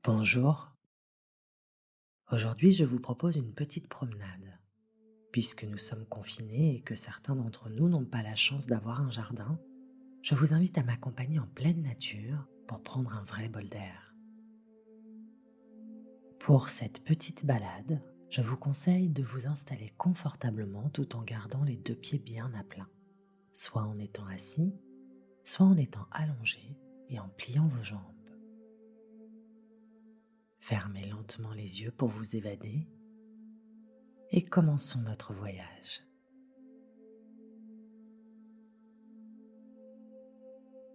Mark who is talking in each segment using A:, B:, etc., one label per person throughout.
A: Bonjour, aujourd'hui je vous propose une petite promenade. Puisque nous sommes confinés et que certains d'entre nous n'ont pas la chance d'avoir un jardin, je vous invite à m'accompagner en pleine nature pour prendre un vrai bol d'air. Pour cette petite balade, je vous conseille de vous installer confortablement tout en gardant les deux pieds bien à plat, soit en étant assis, soit en étant allongé et en pliant vos jambes. Fermez lentement les yeux pour vous évader et commençons notre voyage.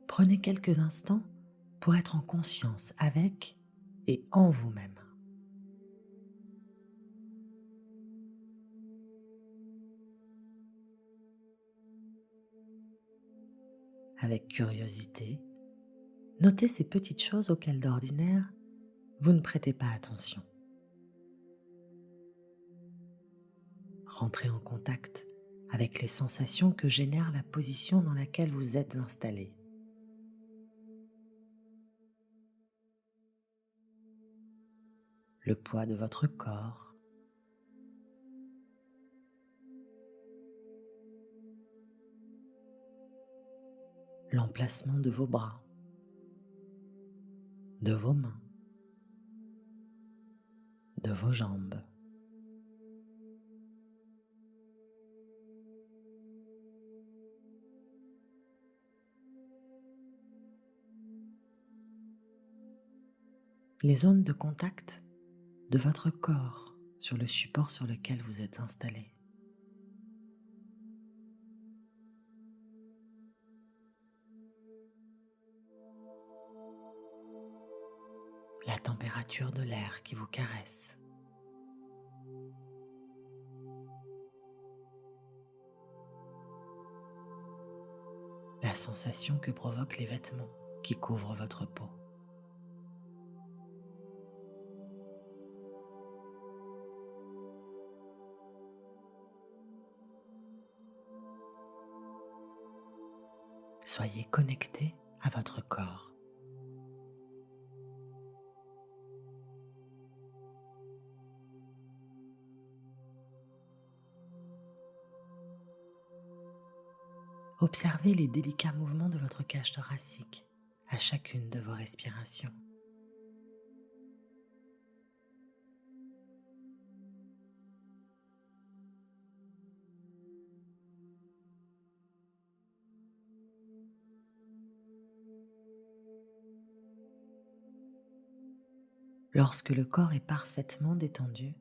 A: Prenez quelques instants pour être en conscience avec et en vous-même. Avec curiosité, notez ces petites choses auxquelles d'ordinaire vous ne prêtez pas attention. Rentrez en contact avec les sensations que génère la position dans laquelle vous êtes installé. Le poids de votre corps, l'emplacement de vos bras, de vos mains, de vos jambes. Les zones de contact de votre corps sur le support sur lequel vous êtes installé. La température de l'air qui vous caresse. La sensation que provoquent les vêtements qui couvrent votre peau. Soyez connecté à votre corps. Observez les délicats mouvements de votre cage thoracique à chacune de vos respirations. Lorsque le corps est parfaitement détendu,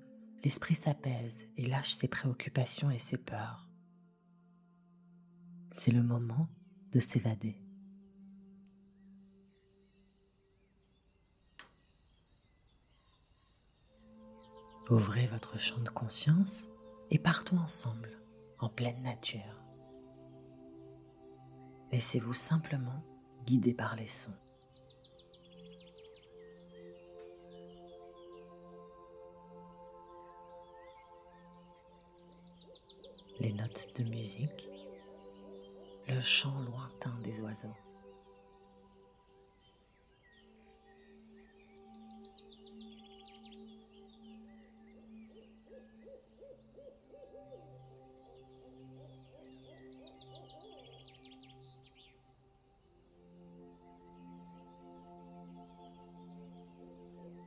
A: l'esprit s'apaise et lâche ses préoccupations et ses peurs. C'est le moment de s'évader. Ouvrez votre champ de conscience et partons ensemble, en pleine nature. Laissez-vous simplement guider par les sons. Les notes de musique, le chant lointain des oiseaux.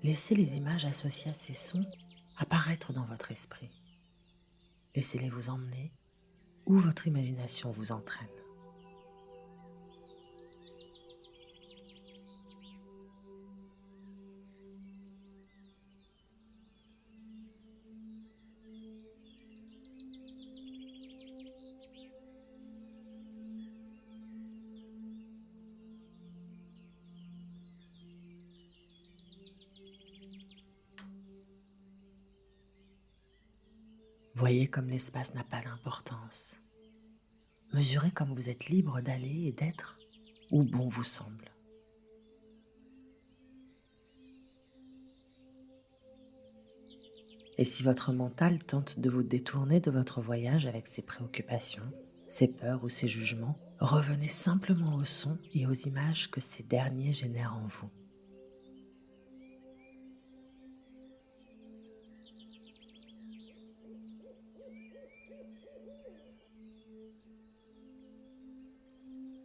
A: Laissez les images associées à ces sons apparaître dans votre esprit. Laissez-les vous emmener où votre imagination vous entraîne. Voyez comme l'espace n'a pas d'importance. Mesurez comme vous êtes libre d'aller et d'être où bon vous semble. Et si votre mental tente de vous détourner de votre voyage avec ses préoccupations, ses peurs ou ses jugements, revenez simplement aux sons et aux images que ces derniers génèrent en vous.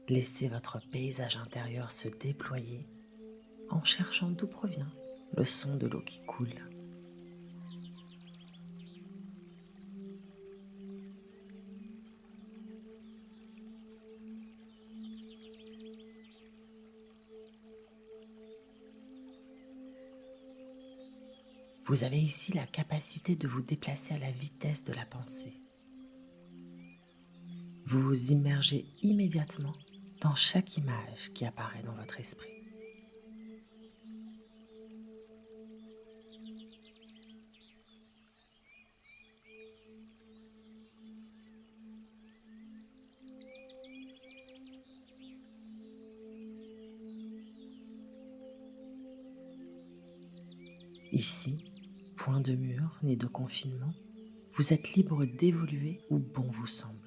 A: Laissez votre paysage intérieur se déployer en cherchant d'où provient le son de l'eau qui coule. Vous avez ici la capacité de vous déplacer à la vitesse de la pensée. Vous vous immergez immédiatement dans chaque image qui apparaît dans votre esprit. Ici, point de mur ni de confinement, vous êtes libre d'évoluer où bon vous semble.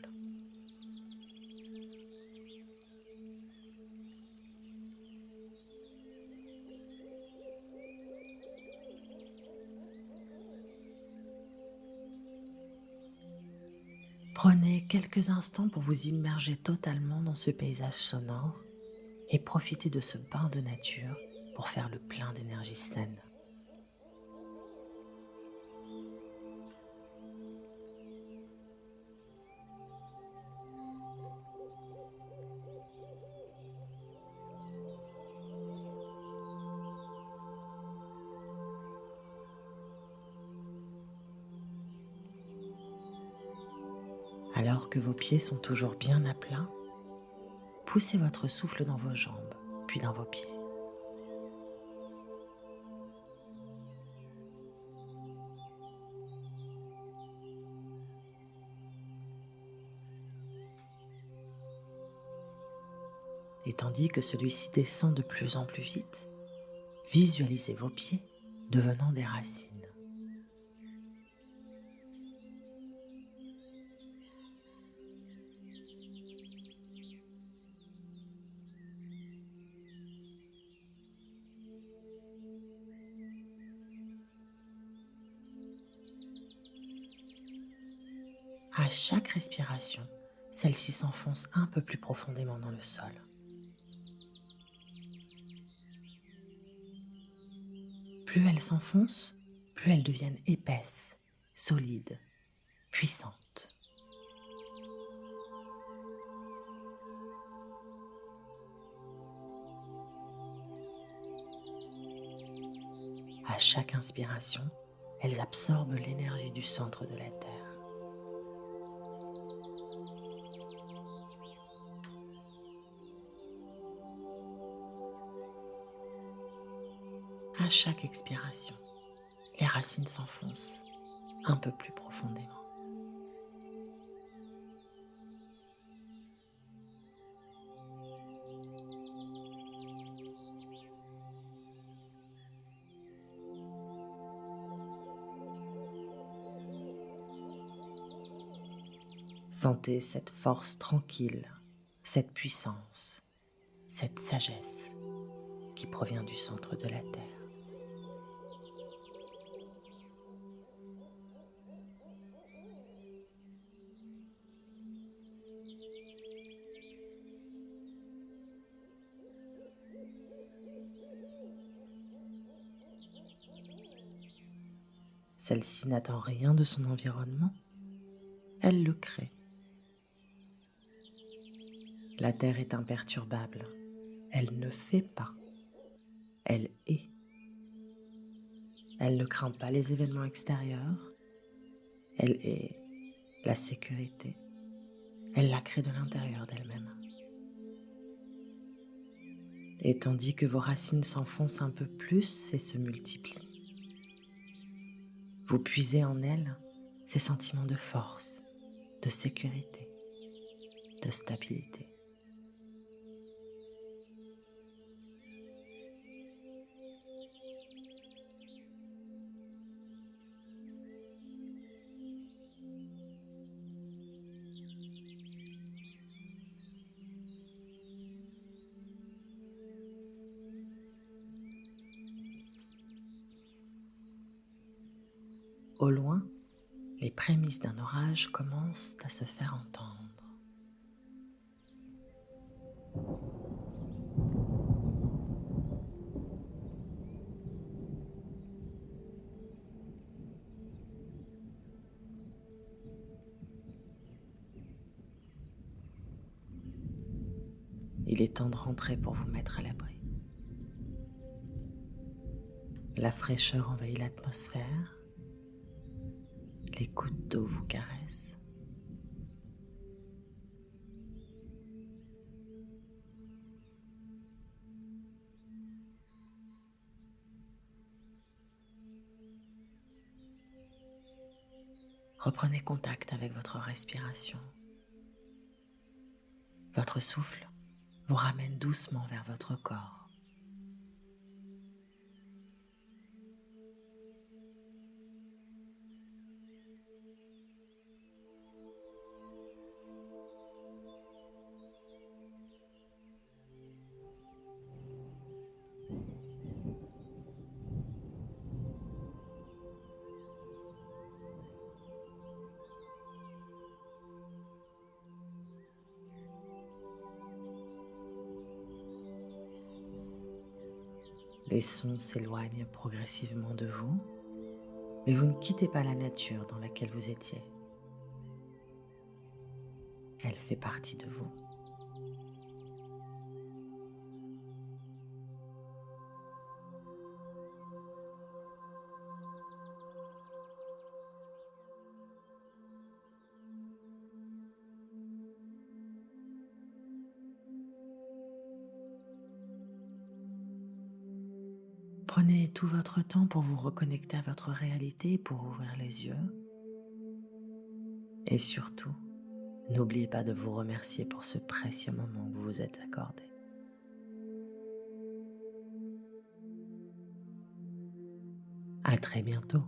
A: Prenez quelques instants pour vous immerger totalement dans ce paysage sonore et profitez de ce bain de nature pour faire le plein d'énergie saine. Alors que vos pieds sont toujours bien à plat, poussez votre souffle dans vos jambes, puis dans vos pieds. Et tandis que celui-ci descend de plus en plus vite, visualisez vos pieds devenant des racines. À chaque respiration, celle-ci s'enfonce un peu plus profondément dans le sol. Plus elles s'enfoncent, plus elles deviennent épaisses, solides, puissantes. À chaque inspiration, elles absorbent l'énergie du centre de la Terre. À chaque expiration, les racines s'enfoncent un peu plus profondément. Sentez cette force tranquille, cette puissance, cette sagesse qui provient du centre de la Terre. Celle-ci n'attend rien de son environnement, elle le crée. La Terre est imperturbable, elle ne fait pas, elle est. Elle ne craint pas les événements extérieurs, elle est la sécurité, elle la crée de l'intérieur d'elle-même. Et tandis que vos racines s'enfoncent un peu plus et se multiplient, vous puisez en elle ces sentiments de force, de sécurité, de stabilité. Au loin, les prémices d'un orage commencent à se faire entendre. Il est temps de rentrer pour vous mettre à l'abri. La fraîcheur envahit l'atmosphère, les gouttes d'eau vous caressent. Reprenez contact avec votre respiration. Votre souffle vous ramène doucement vers votre corps. Les sons s'éloignent progressivement de vous, mais vous ne quittez pas la nature dans laquelle vous étiez. Elle fait partie de vous. Prenez tout votre temps pour vous reconnecter à votre réalité, pour ouvrir les yeux. Et surtout, n'oubliez pas de vous remercier pour ce précieux moment que vous vous êtes accordé. À très bientôt.